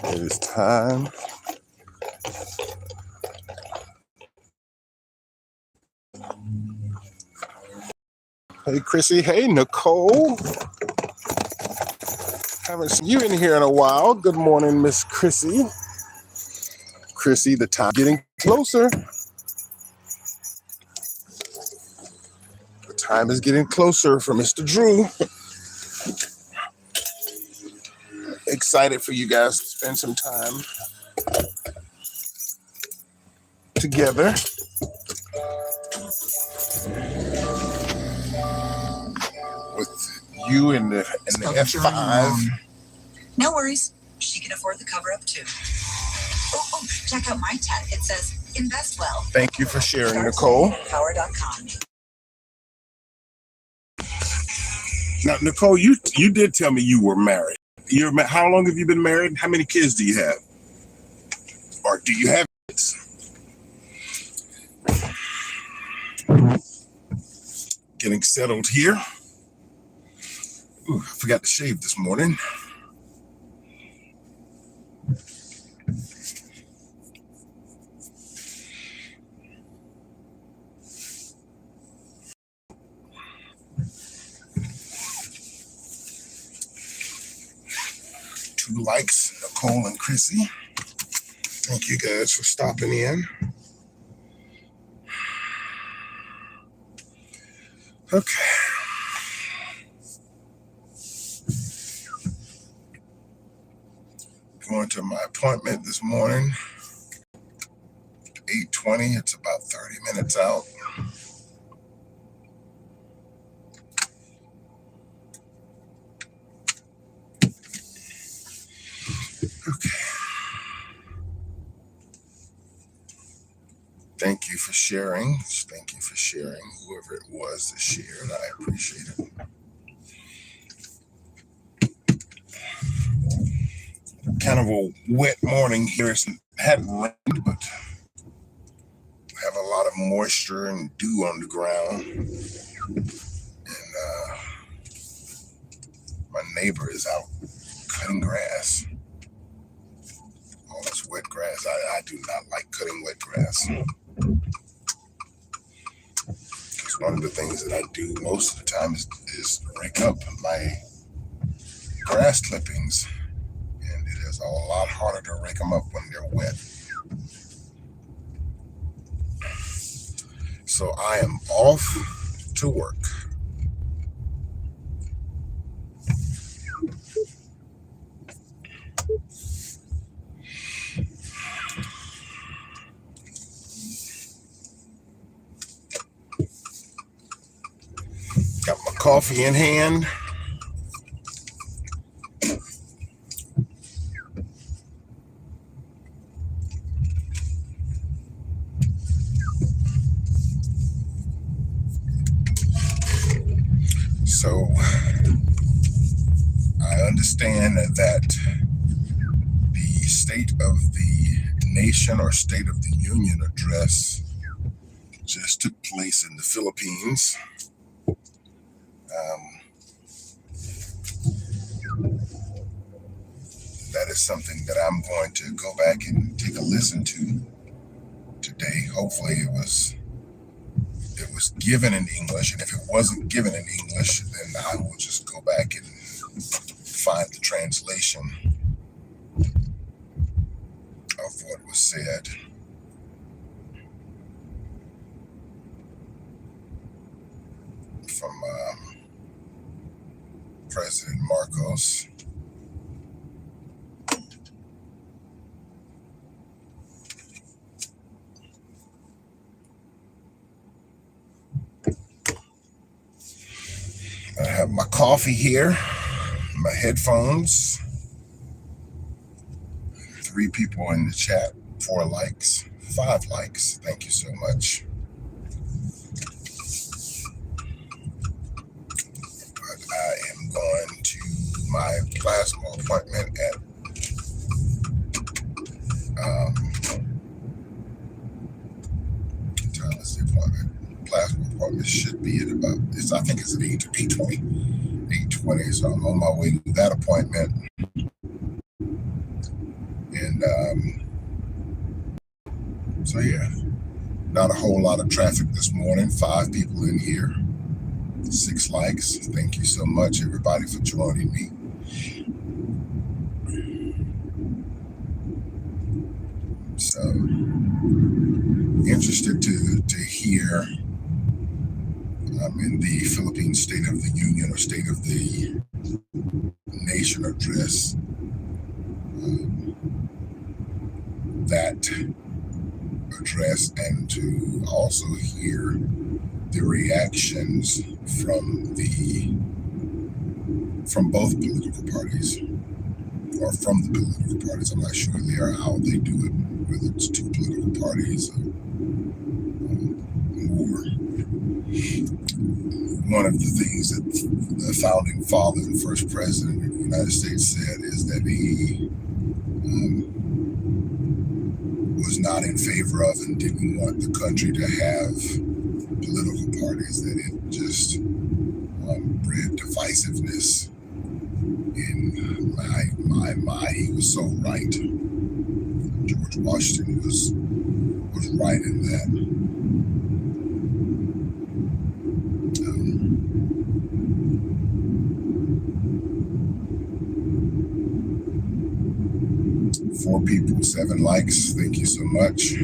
It is time. Hey, Chrissy. Hey, Nicole. Haven't seen you in here in a while. Good morning, Miss Chrissy. Chrissy, the time getting closer. The time is getting closer for Mr. Drew. Excited for you guys to spend some time together. With you in the F5. No worries. She can afford the cover up too. Oh, check out my tech. It says invest well. Thank you for sharing, Nicole. Power.com. Now, Nicole, you did tell me you were married. How long have you been married? How many kids do you have? Or do you have kids? Getting settled here. Ooh, I forgot to shave this morning. Two likes, Nicole and Chrissy. Thank you guys for stopping in. Okay. Going to my appointment this morning. 8:20. It's about 30 minutes out. Okay. Thank you for sharing. Thank you for sharing, whoever it was that shared. I appreciate it. Kind of a wet morning here. It hadn't rained, but we have a lot of moisture and dew on the ground. And my neighbor is out cutting grass. All this wet grass. I do not like cutting wet grass. Because one of the things that I do most of the time is rake up my grass clippings. And it is a lot harder to rake them up when they're wet. So I am off to work. Got my coffee in hand. So I understand that the State of the Nation or State of the Union address just took place in the Philippines. That is something that I'm going to go back and take a listen to today. Hopefully it was given in English, and if it wasn't given in English, then I will just go back and find the translation of what was said. From President Marcos. I have my coffee here, my headphones, 3 people in the chat, 4 likes, 5 likes. Thank you so much. But I am going to my plasma appointment at what time is the appointment? Plasma appointment should be at about, I think it's at 8:20. So I'm on my way to that appointment. And so, yeah, not a whole lot of traffic this morning. 5 people in here, 6 likes. Thank you so much, everybody, for joining me. So, interested to hear in the Philippine State of the Union or State of the Nation address that address, and to also hear the reactions from both political parties, or from the political parties. I'm not sure how they do it, whether it's 2 political parties or more. One of the things that the founding father and first president of the United States said is that he was not in favor of and didn't want the country to have political parties, that it just bred divisiveness. In my, he was so right. George Washington was right in that. 4 people, 7 likes. Thank you so much.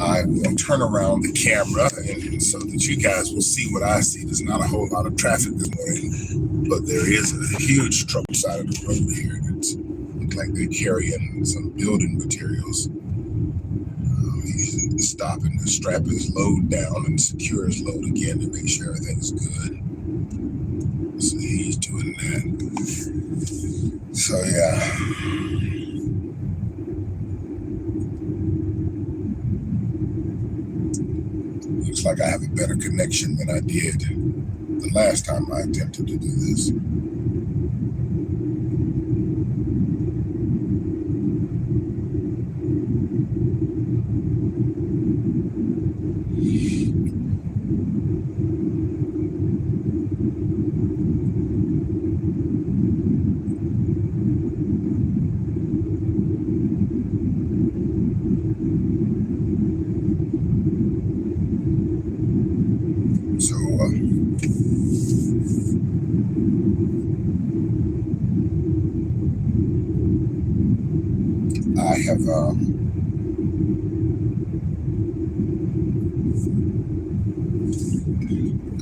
I will turn around the camera and so that you guys will see what I see. There's not a whole lot of traffic this morning, but there is a huge truck side of the road here. It looks like they're carrying some building materials. He's stopping to strap his load down and secure his load again to make sure everything's good. So he's doing that. So yeah. Looks like I have a better connection than I did the last time I attempted to do this.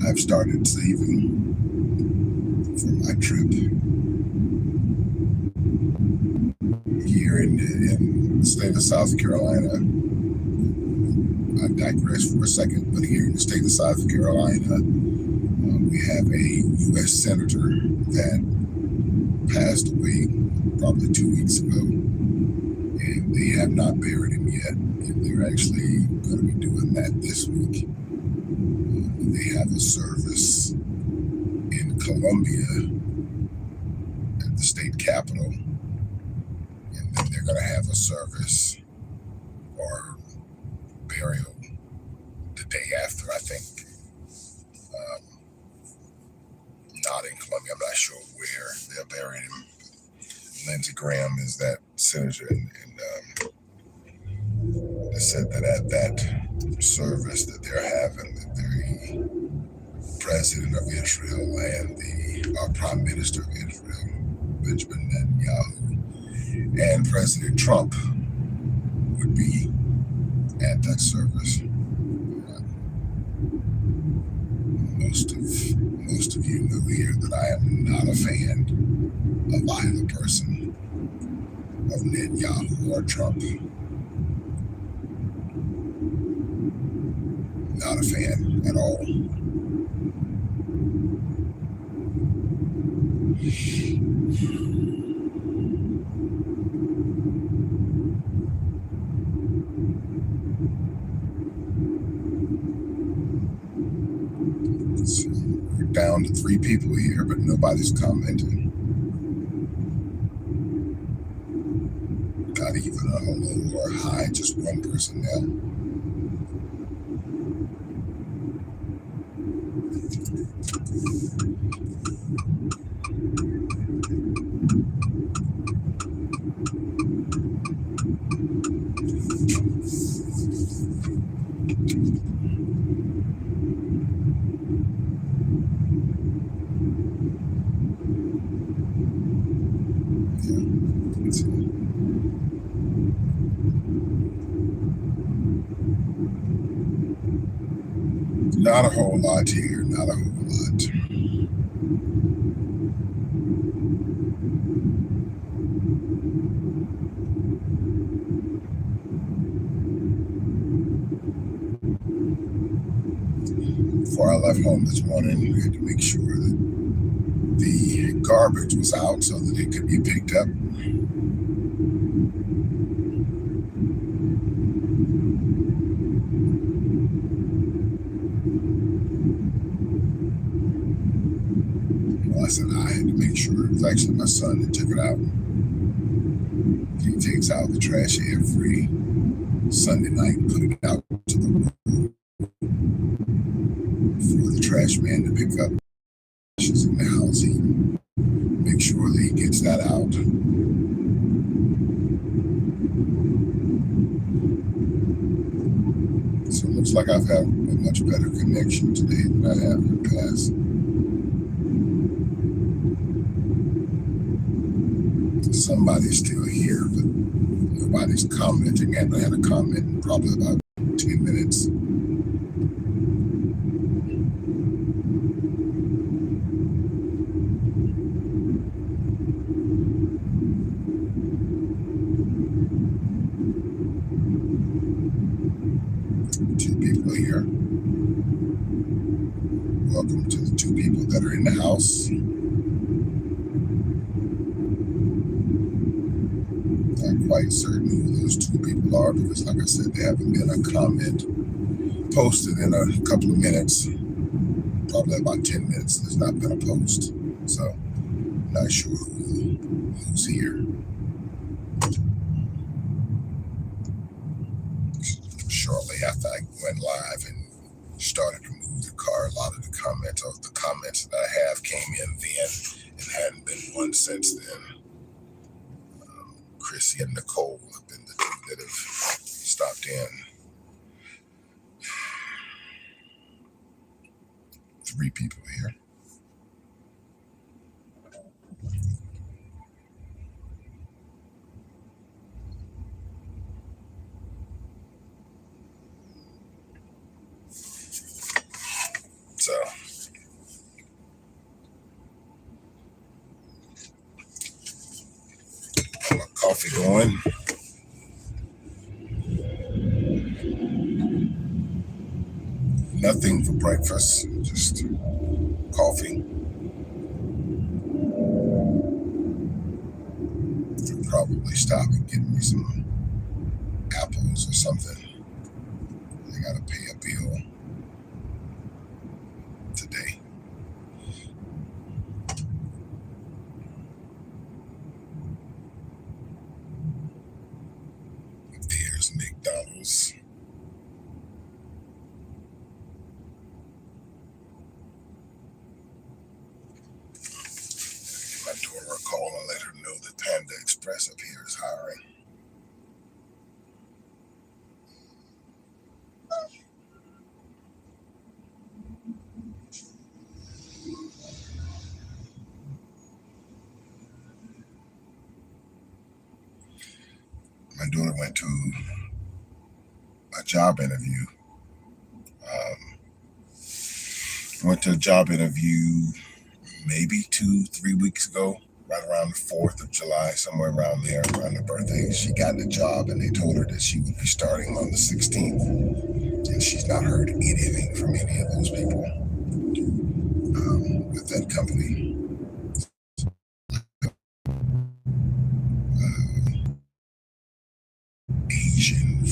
I've started saving for my trip here in the state of South Carolina. I digress for a second, but here in the state of South Carolina, we have a U.S. senator that passed away probably 2 weeks ago, and they have not buried him yet, and they're actually going to be doing that this week. They have a service in Columbia at the state capitol, and then they're going to have a service or burial the day after, I think. Not in Columbia. I'm not sure where they're burying him. Lindsey Graham is that senator, and they said that at that service that they're having, that the president of Israel and the prime minister of Israel, Benjamin Netanyahu, and President Trump would be at that service. Most of you know here that I am not a fan of either person, of Netanyahu or Trump. Not a fan at all. So we're down to 3 people here, but nobody's commenting. Not even a hello or hi, just one person now. Not a whole lot here, not a whole lot. Before I left home this morning, we had to make sure that the garbage was out so that it could be picked up. Well, I said I had to make sure. It was actually my son that took it out. He takes out the trash every Sunday night and put it out to the road for the trash man to pick up. She's in the house. He makes sure that he gets that out. So it looks like I've had a much better connection today than I have in the past. Somebody's still here, but nobody's commenting. I haven't had a comment in probably about 10 minutes. Two people here. Welcome to the two people that are in the house. Not quite certain who those two people are because, like I said, there haven't been a comment posted in a couple of minutes. Probably about 10 minutes. There's not been a post, so not sure who's here. Shortly after I went live and started to move the car, a lot of the comments that I have came in then and hadn't been one since then. Chrissy and Nicole have been the two that have stopped in. 3 people here. So my coffee going. Nothing for breakfast, just coffee. I'll probably stop and get me some apples or something. I gotta pay a bill today. There's McDonald's. My daughter a call and let her know that Panda Express up here is hiring. My daughter went to a job interview. Went to a job interview maybe 2-3 weeks ago, right around the 4th of July, somewhere around there, around her birthday. She got the job and they told her that she would be starting on the 16th. And she's not heard anything from any of those people with that company. Asian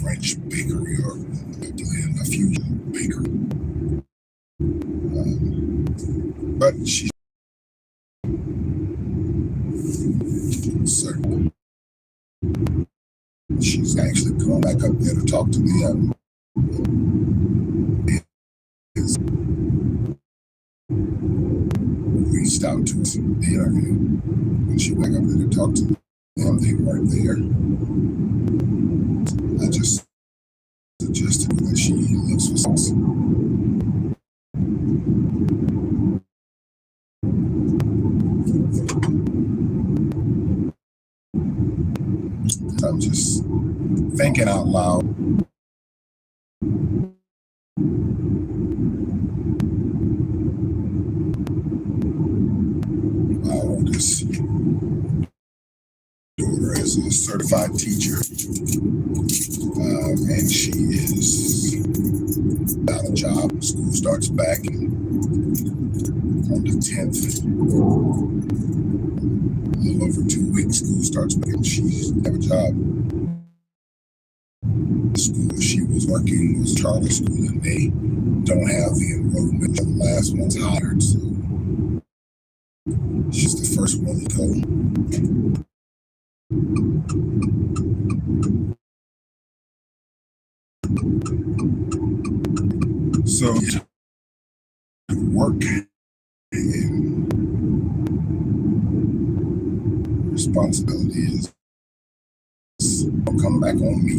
French bakery or a fusion bakery. But she's certain. She's actually going back up there to talk to them. Reached out to us in the interview. When she went up there to talk to them, they weren't there. I just suggested that she looks for something. I'm just thinking out loud. My oldest daughter is a certified teacher, and she is without a job. School starts back on the 10th. A little over 2 weeks, school starts back, and she have a job. The school she was working was charter school, and they don't have the enrollment. The last one's hired, so she's the first one to go. So work and responsibility is come back on me.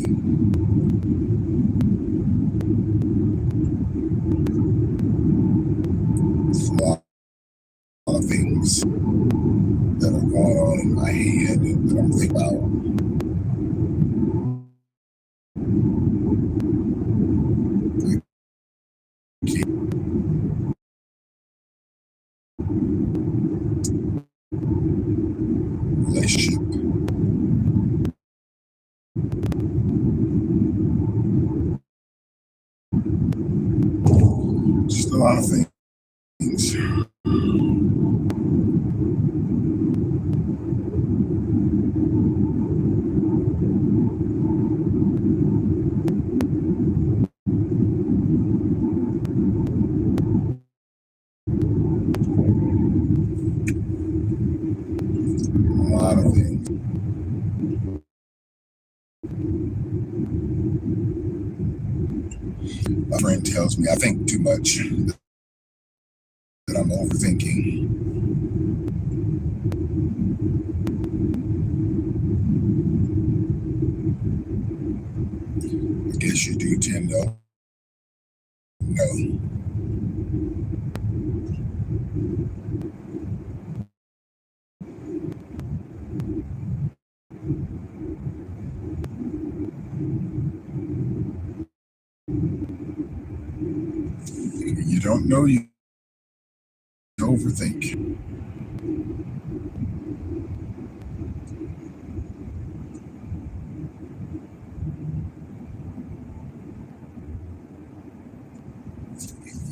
There's a lot of things that are going on in my head that I'm thinking about. Relationship. Just a lot of things. A lot of things. My friend tells me I think too much, that I'm overthinking. I guess you do tend to know. You don't know, you overthink.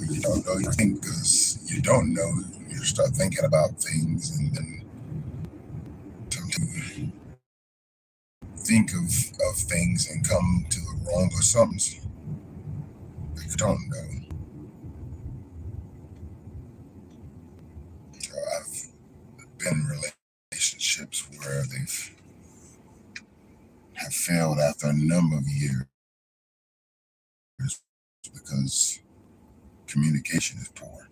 You don't know, you think, because you don't know, you start thinking about things, and then sometimes you think of things and come to the wrong assumptions that you don't know. So I've been in relationships where they've have failed after a number of years because communication is poor.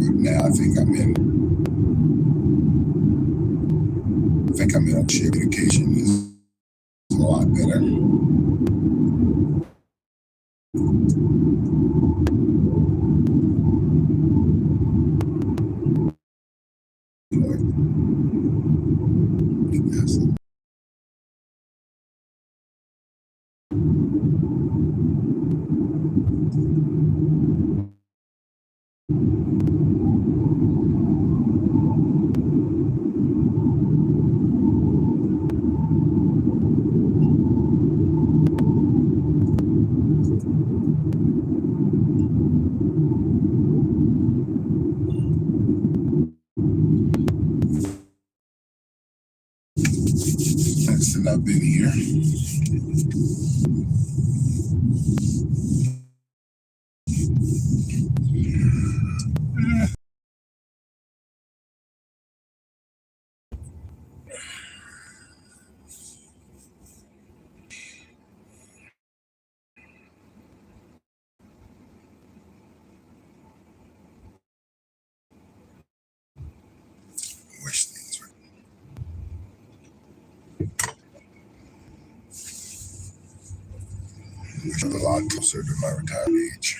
But now I think I'm in a communication is a lot better. Yes. Since I've been here. which is a lot closer to my retirement age.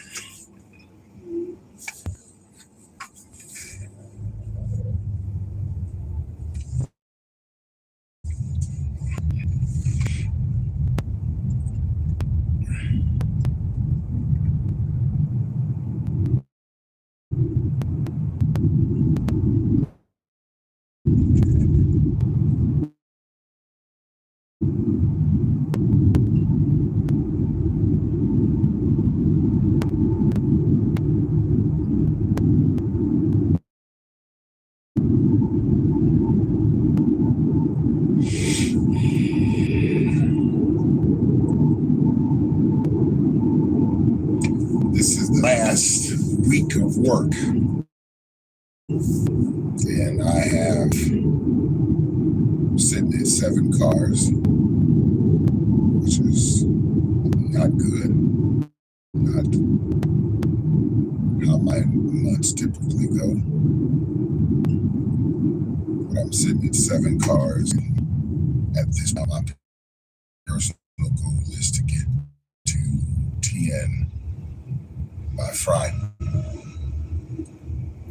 This is the last week of work, and I have sitting at 7 cars, which is not good. Not how my months typically go. But I'm sitting at 7 cars, and at this time, my personal goal is to get to 10 by Friday.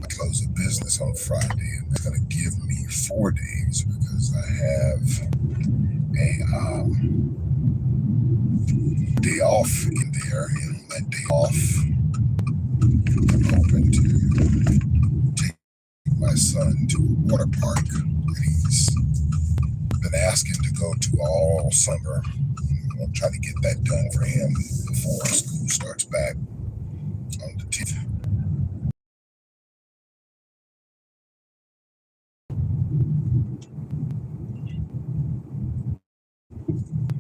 I close a business on Friday, and it's going to give me 4 days because I have a day off in there. And on that day off, I'm hoping to take my son to a water park that he's been asking to go to all summer. I'll try to get that done for him before school starts back on the 10th.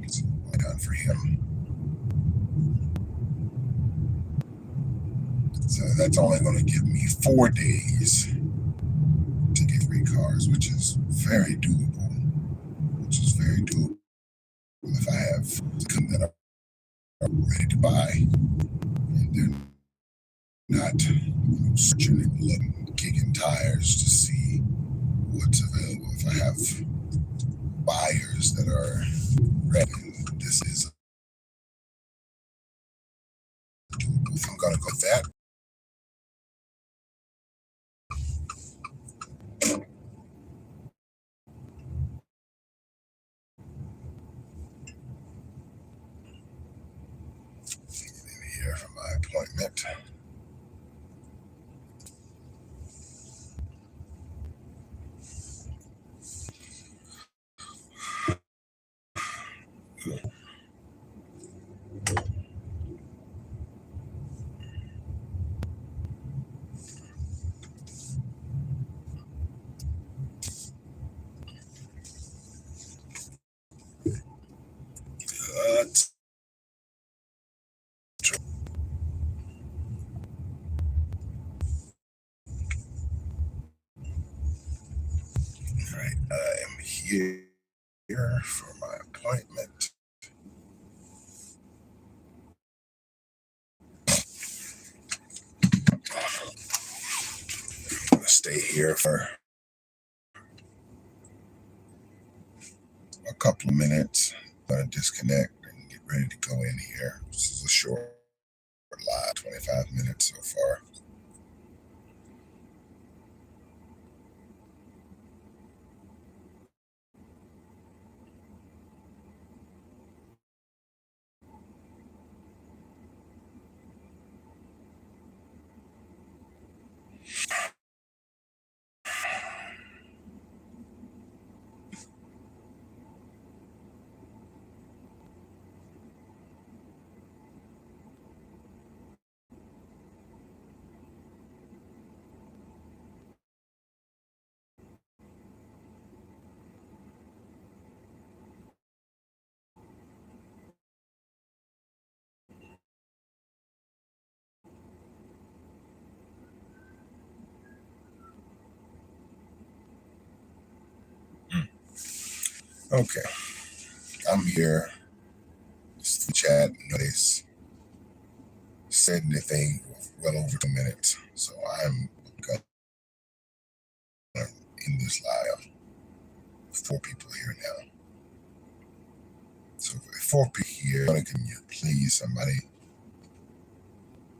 So done for him. So that's only going to give me 4 days to get 3 cars, which is very doable. If I have some that I'm ready to buy, and then not searching and looking, kicking tires to see what's available. If I have buyers that are ready, this is doable. If I'm going to go with that, here for my appointment. All right, I am here for my appointment. I'm going to stay here for a couple of minutes. I'm going to disconnect and get ready to go in here. This is a short live, 25 minutes so far. Okay, I'm here. Just to chat. Nobody's said anything well over 2 minutes, so I'm gonna end this live. 4 people here now. So 4 people here. Can you please somebody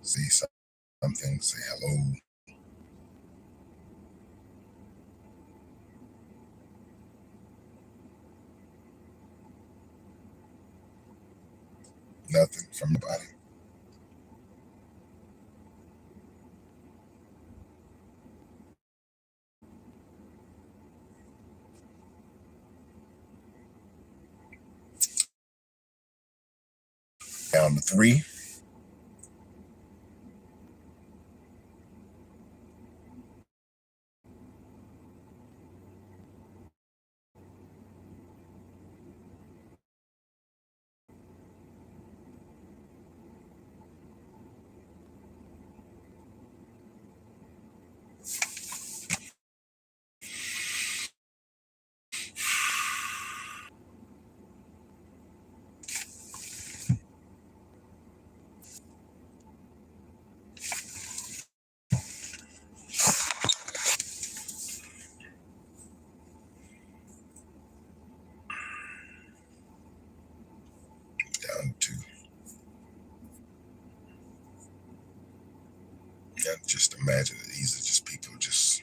say something? Say hello. Nothing from nobody. Down to 3. Down to. Yeah, just imagine that these are just people just.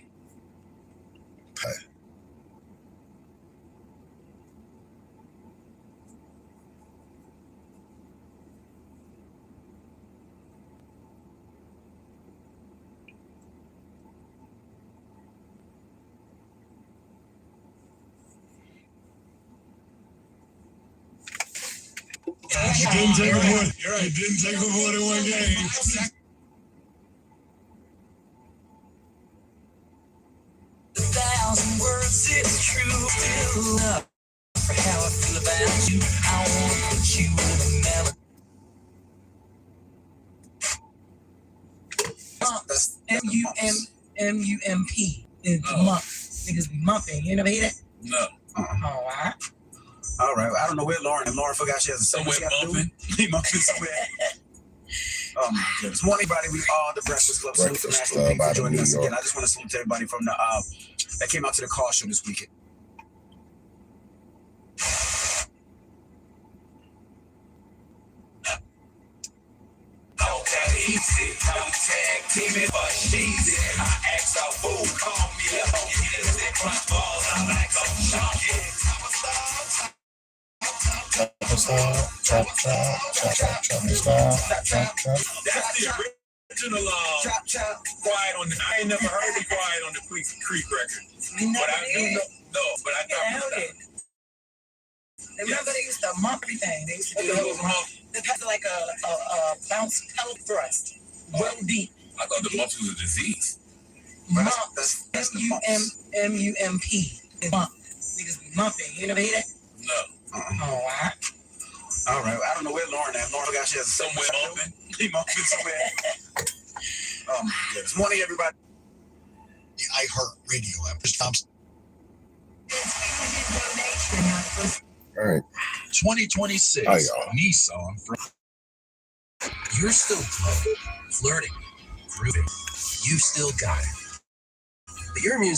You didn't take them more. You're right. You didn't take them more than one game. 1,000 words, it's true. Still love for how I feel about you. I wanna put you in a melody. M-U-M-P is the month. Niggas be mumping. You never hear that? No. All right. All right. I don't know where Lauren. And Lauren forgot she has a Somewhere bumping. He mumping somewhere. Oh my goodness. Morning, everybody. We are the Breakfast Club. Salute to Breakfast National Club Pink for out of joining New us York. again. I just want to salute everybody from the that came out to the car show this weekend. Easy, I'm tag teaming, but she's it. I ask out, boo, call me up. Hit it, my balls, I like them. That's the original Quiet on the. I ain't never heard the Quiet on the Creek record. But I do know. No, but I thought. Remember they used to mump everything. They used to do they had like a bounce pellet thrust. Real deep. I thought the mumps was a disease. Mump. That's the M-U-M-P. Mump. Niggas be mumping. You never hear that? No. All right. All right. I don't know where Lauren at. Lauren forgot she has a Somewhere mumping. He mumping somewhere. Oh my goodness. Morning, everybody. The iHeartRadio app. Thompson. All right. 2026 Hi, y'all. Nissan. You're still flirting, grooving. You still got it. But your immune